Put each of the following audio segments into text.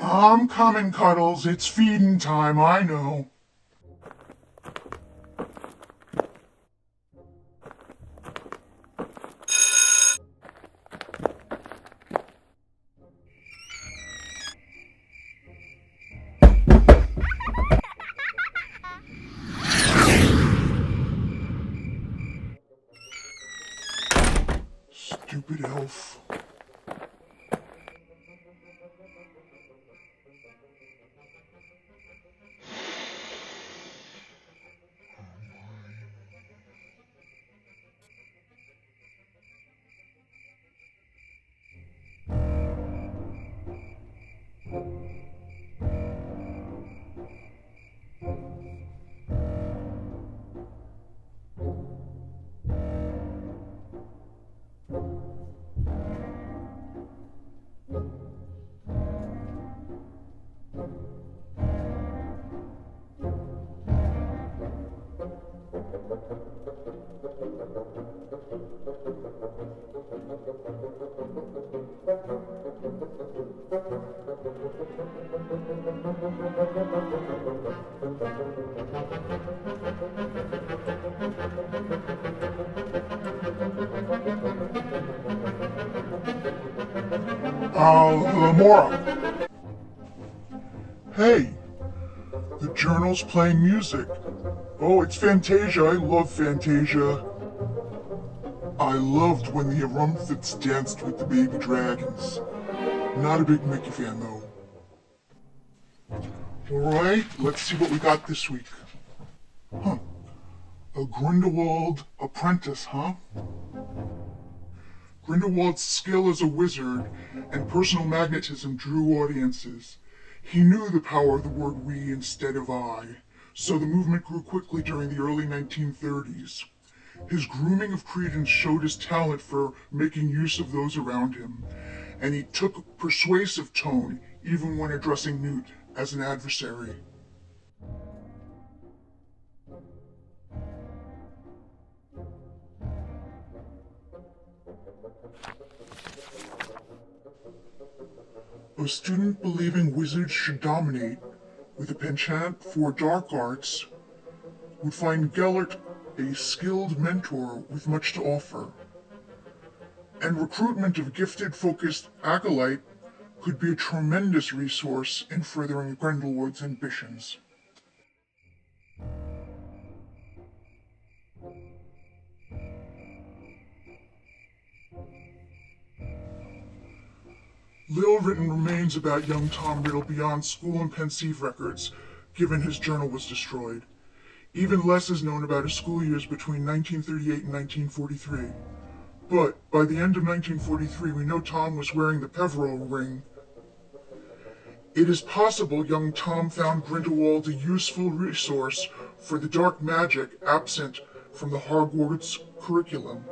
I'm coming, Cuddles. It's feeding time, I know. Stupid elf. Lamora. Hey, the journal's playing music. Oh, it's Fantasia. I love Fantasia. I loved when the Arumphits danced with the baby dragons. Not a big Mickey fan, though. Alright, let's see what we got this week. A Grindelwald apprentice, huh? Grindelwald's skill as a wizard and personal magnetism drew audiences. He knew the power of the word we instead of I, so the movement grew quickly during the early 1930s. His grooming of credence showed his talent for making use of those around him, and he took a persuasive tone even when addressing Newt as an adversary. A student believing wizards should dominate, with a penchant for dark arts, would find Gellert a skilled mentor with much to offer. And recruitment of gifted, focused acolyte could be a tremendous resource in furthering Grindelwald's ambitions. Little written remains about young Tom Riddle beyond school and pensieve records, given his journal was destroyed. Even less is known about his school years between 1938 and 1943. But by the end of 1943, we know Tom was wearing the Peveril ring. It is possible young Tom found Grindelwald a useful resource for the dark magic absent from the Hogwarts curriculum.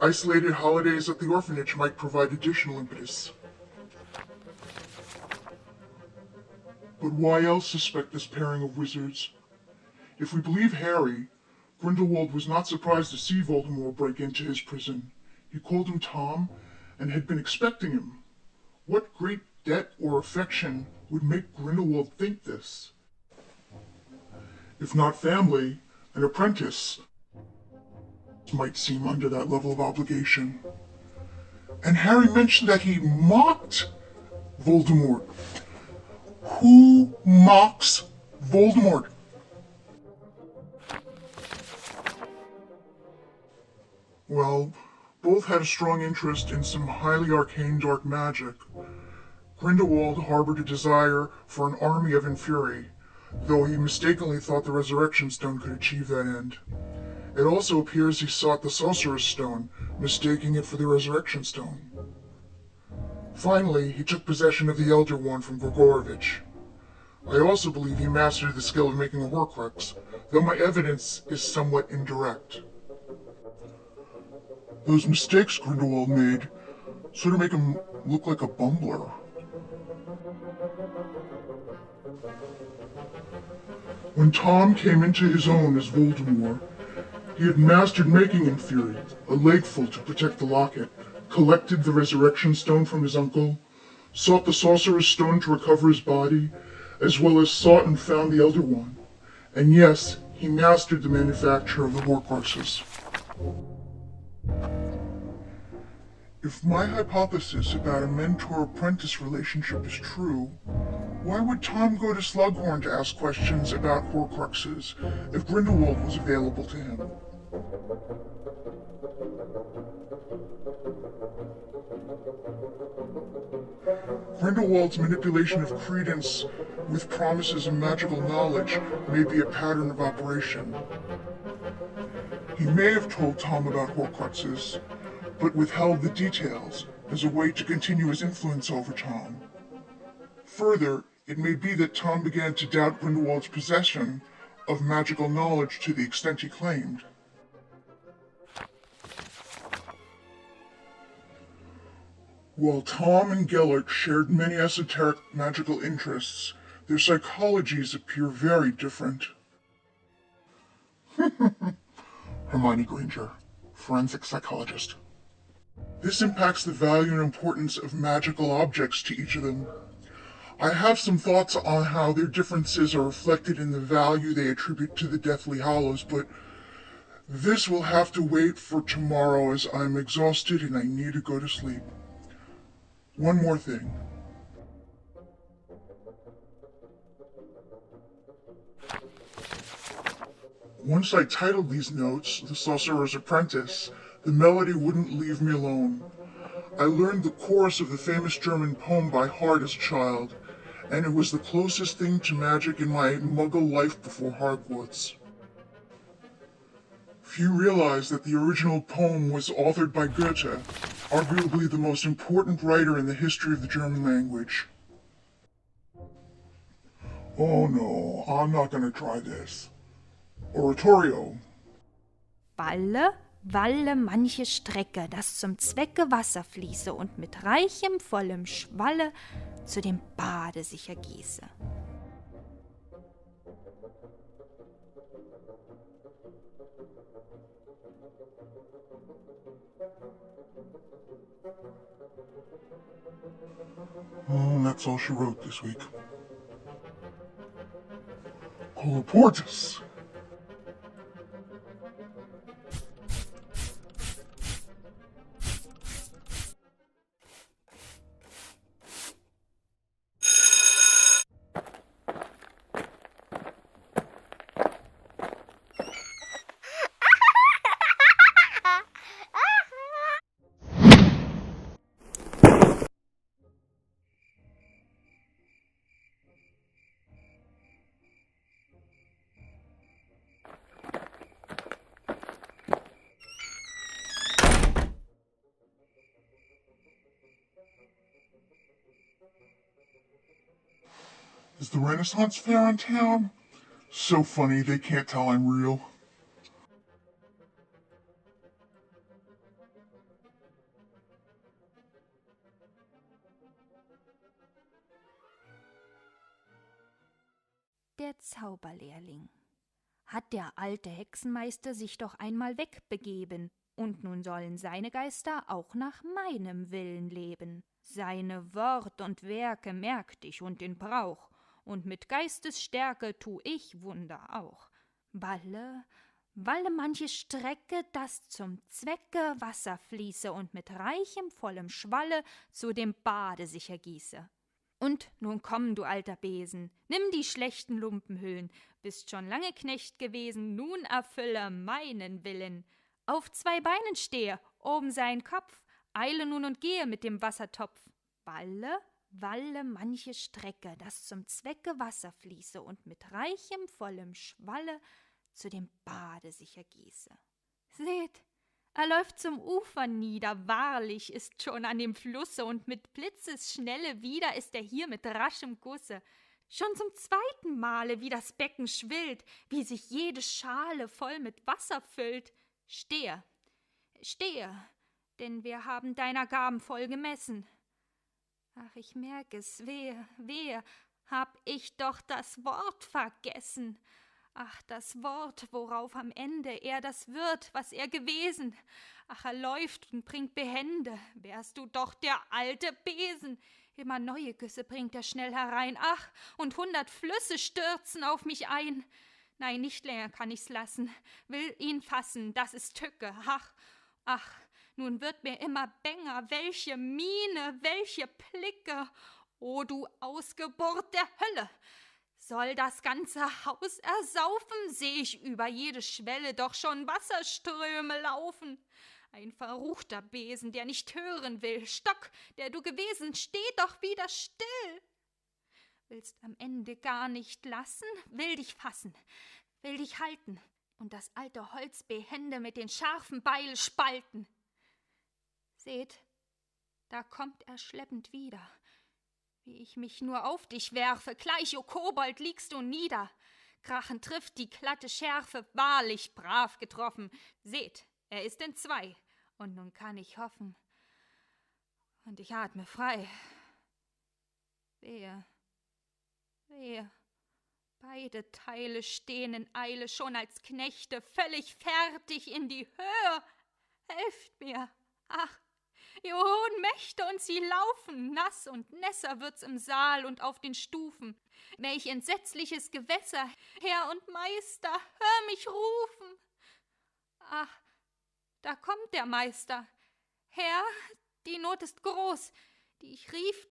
Isolated holidays at the orphanage might provide additional impetus. But why else suspect this pairing of wizards? If we believe Harry, Grindelwald was not surprised to see Voldemort break into his prison. He called him Tom and had been expecting him. What great debt or affection would make Grindelwald think this? If not family, an apprentice might seem under that level of obligation. And Harry mentioned that he mocked Voldemort. Who mocks Voldemort? Well, both had a strong interest in some highly arcane dark magic. Grindelwald harbored a desire for an army of Inferi, though he mistakenly thought the Resurrection Stone could achieve that end. It also appears he sought the Sorcerer's Stone, mistaking it for the Resurrection Stone. Finally, he took possession of the Elder Wand from Gregorovitch. I also believe he mastered the skill of making a Horcrux, though my evidence is somewhat indirect. Those mistakes Grindelwald made sort of make him look like a bumbler. When Tom came into his own as Voldemort, He had mastered making in theory a legful to protect the locket, collected the resurrection stone from his uncle, sought the Sorcerer's stone to recover his body, as well as sought and found the Elder One. And yes, he mastered the manufacture of the Horcruxes. If my hypothesis about a mentor-apprentice relationship is true, why would Tom go to Slughorn to ask questions about Horcruxes if Grindelwald was available to him? Grindelwald's manipulation of credence with promises of magical knowledge may be a pattern of operation. He may have told Tom about Horcruxes, but withheld the details as a way to continue his influence over Tom. Further, it may be that Tom began to doubt Grindelwald's possession of magical knowledge to the extent he claimed. While Tom and Gellert shared many esoteric magical interests, their psychologies appear very different. Hermione Granger, forensic psychologist. This impacts the value and importance of magical objects to each of them. I have some thoughts on how their differences are reflected in the value they attribute to the Deathly Hallows, but this will have to wait for tomorrow as I'm exhausted and I need to go to sleep. One more thing. Once I titled these notes, The Sorcerer's Apprentice, the melody wouldn't leave me alone. I learned the chorus of the famous German poem by heart as a child, and it was the closest thing to magic in my muggle life before Hogwarts. Few realize that the original poem was authored by Goethe, arguably the most important writer in the history of the German language. Oh no, I'm not gonna try this. Oratorio. Walle, walle manche Strecke, dass zum Zwecke Wasser fließe und mit reichem, vollem Schwalle zu dem Bade sich ergieße. Oh, that's all she wrote this week. Colloportus. Is the Renaissance Fair in town? So funny, they can't tell I'm real. Der Zauberlehrling. Hat der alte Hexenmeister sich doch einmal wegbegeben, und nun sollen seine Geister auch nach meinem Willen leben. Seine Wort und Werke merkt ich und in Brauch, und mit Geistesstärke tu ich Wunder auch. Walle, walle manche Strecke, dass zum Zwecke Wasser fließe und mit reichem, vollem Schwalle zu dem Bade sich ergieße. Und nun komm, du alter Besen, nimm die schlechten Lumpenhüllen, bist schon lange Knecht gewesen, nun erfülle meinen Willen. Auf 2 Beinen stehe, oben sein Kopf, eile nun und gehe mit dem Wassertopf. Walle, walle manche Strecke, dass zum Zwecke Wasser fließe und mit reichem, vollem Schwalle zu dem Bade sich ergieße. Seht, er läuft zum Ufer nieder, wahrlich ist schon an dem Flusse, und mit Blitzesschnelle wieder ist er hier mit raschem Gusse. Schon zum 2. Male, wie das Becken schwillt, wie sich jede Schale voll mit Wasser füllt. Stehe, stehe, denn wir haben deiner Gaben voll gemessen. Ach, ich merk es, wehe, wehe, hab ich doch das Wort vergessen. Ach, das Wort, worauf am Ende er das wird, was er gewesen. Ach, er läuft und bringt behende, wärst du doch der alte Besen. Immer neue Güsse bringt er schnell herein, ach, und 100 Flüsse stürzen auf mich ein. Nein, nicht länger kann ich's lassen, will ihn fassen, das ist Tücke, ach, nun wird mir immer bänger, welche Miene, welche Blicke, o du Ausgeburt der Hölle! Soll das ganze Haus ersaufen, seh ich über jede Schwelle doch schon Wasserströme laufen. Ein verruchter Besen, der nicht hören will, Stock, der du gewesen, steh doch wieder still. Willst am Ende gar nicht lassen, will dich fassen, will dich halten und das alte Holz behende mit den scharfen Beil spalten. Seht, da kommt er schleppend wieder. Wie ich mich nur auf dich werfe, gleich, o Kobold, liegst du nieder. Krachend trifft die glatte Schärfe, wahrlich brav getroffen. Seht, er ist entzwei, und nun kann ich hoffen. Und ich atme frei. Wehe, beide Teile stehen in Eile, schon als Knechte, völlig fertig in die Höhe. Helft mir, ach, ihr hohen Mächte, und sie laufen, nass und nässer wird's im Saal und auf den Stufen. Welch entsetzliches Gewässer, Herr und Meister, hör mich rufen. Ach, da kommt der Meister. Herr, die Not ist groß, die ich rief,